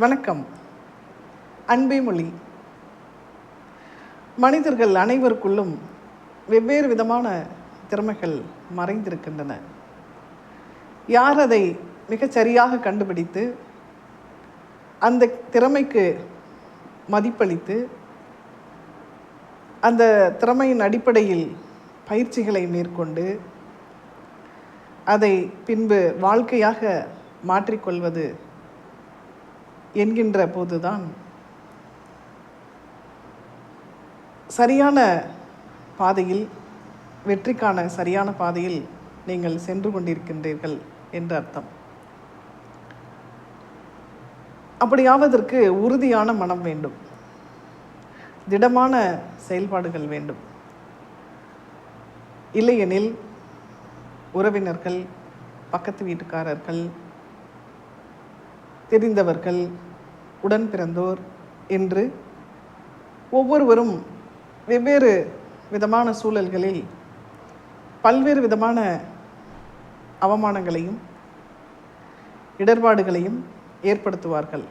வணக்கம். அன்பே மொழி. மனிதர்கள் அனைவருக்குள்ளும் வெவ்வேறு விதமான திறமைகள் மறைந்திருக்கின்றன. யார் அதை மிகச்சரியாக கண்டுபிடித்து அந்த திறமைக்கு மதிப்பளித்து அந்த திறமையின் அடிப்படையில் பயிற்சிகளை மேற்கொண்டு அதை பின்பு வாழ்க்கையாக மாற்றிக்கொள்வது என்கின்ற போதுதான் சரியான பாதையில், வெற்றிக்கான சரியான பாதையில் நீங்கள் சென்று கொண்டிருக்கின்றீர்கள் என்ற அர்த்தம். அப்படியாவதற்கு உறுதியான மனம் வேண்டும், திடமான செயல்பாடுகள் வேண்டும். இல்லையெனில் உறவினர்கள், பக்கத்து வீட்டுக்காரர்கள், தெரிந்தவர்கள், உடன் பிறந்தோர் என்று ஒவ்வொருவரும் வெவ்வேறு விதமான சூழல்களில் பல்வேறு விதமான அவமானங்களையும் இடர்பாடுகளையும் ஏற்படுத்துவார்கள்.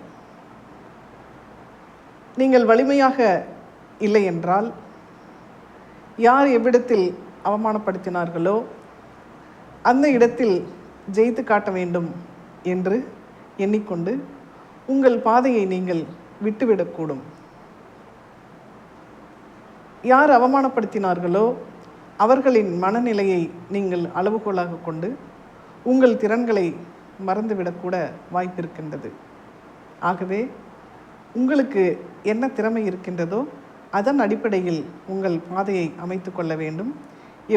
நீங்கள் வலிமையாக இல்லை என்றால், யார் எவ்விடத்தில் அவமானப்படுத்தினார்களோ அந்த இடத்தில் ஜெயித்து காட்ட வேண்டும் என்று எண்ணிக்கொண்டு உங்கள் பாதையை நீங்கள் விட்டுவிடக்கூடும். யார் அவமானப்படுத்தினார்களோ அவர்களின் மனநிலையை நீங்கள் அளவுகோலாக கொண்டு உங்கள் திறன்களை மறந்துவிடக்கூட வாய்ப்பிருக்கின்றது. ஆகவே உங்களுக்கு என்ன திறமை இருக்கின்றதோ அதன் அடிப்படையில் உங்கள் பாதையை அமைத்து கொள்ள வேண்டும்.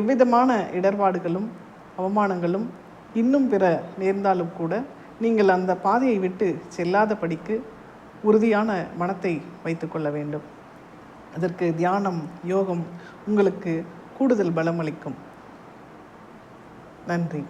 எவ்விதமான இடர்பாடுகளும் அவமானங்களும் இன்னும் பிற நேர்ந்தாலும் கூட நீங்கள் அந்த பாதையை விட்டு செல்லாதபடிக்கு உறுதியான மனத்தை வைத்து கொள்ள வேண்டும். அதற்கு தியானம், யோகம் உங்களுக்கு கூடுதல் பலமளிக்கும். நன்றி.